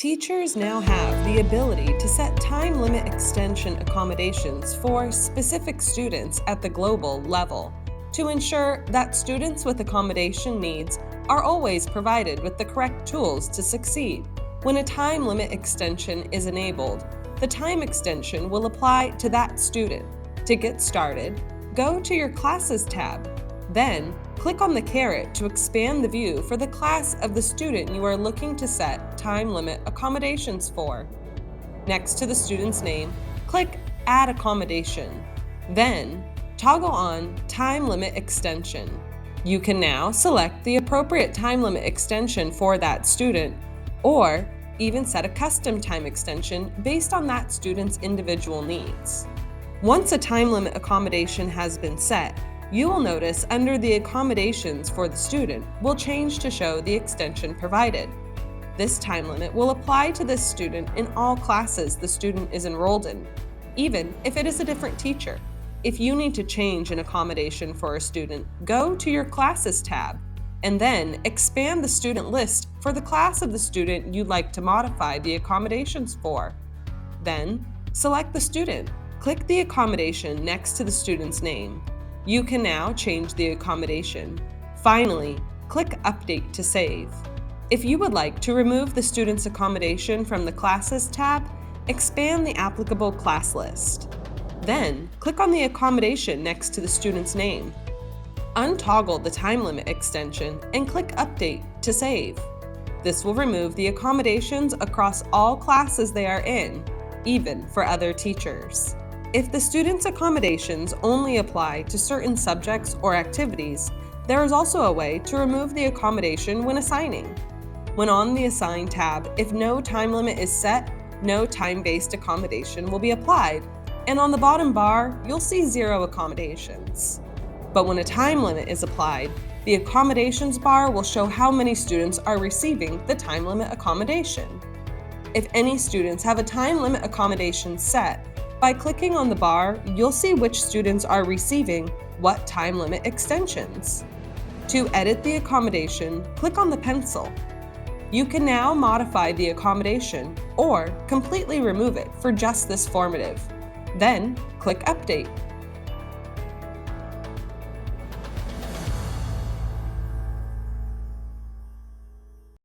Teachers now have the ability to set time limit extension accommodations for specific students at the global level to ensure that students with accommodation needs are always provided with the correct tools to succeed. When a time limit extension is enabled, the time extension will apply to that student. To get started, go to your Classes tab. Then, click on the caret to expand the view for the class of the student you are looking to set time limit accommodations for. Next to the student's name, click Add Accommodation. Then, toggle on Time Limit Extension. You can now select the appropriate time limit extension for that student, or even set a custom time extension based on that student's individual needs. Once a time limit accommodation has been set, you will notice under the Accommodations for the student will change to show the extension provided. This time limit will apply to this student in all classes the student is enrolled in, even if it is a different teacher. If you need to change an accommodation for a student, go to your Classes tab and then expand the student list for the class of the student you'd like to modify the accommodations for. Then, select the student. Click the accommodation next to the student's name. You can now change the accommodation. Finally, click Update to save. If you would like to remove the student's accommodation from the Classes tab, expand the applicable class list. Then, click on the accommodation next to the student's name. Untoggle the time limit extension and click Update to save. This will remove the accommodations across all classes they are in, even for other teachers. If the student's accommodations only apply to certain subjects or activities, there is also a way to remove the accommodation when assigning. When on the Assign tab, if no time limit is set, no time-based accommodation will be applied, and on the bottom bar, you'll see 0 accommodations. But when a time limit is applied, the Accommodations bar will show how many students are receiving the time limit accommodation. If any students have a time limit accommodation set, by clicking on the bar, you'll see which students are receiving what time limit extensions. To edit the accommodation, click on the pencil. You can now modify the accommodation or completely remove it for just this formative. Then, click Update.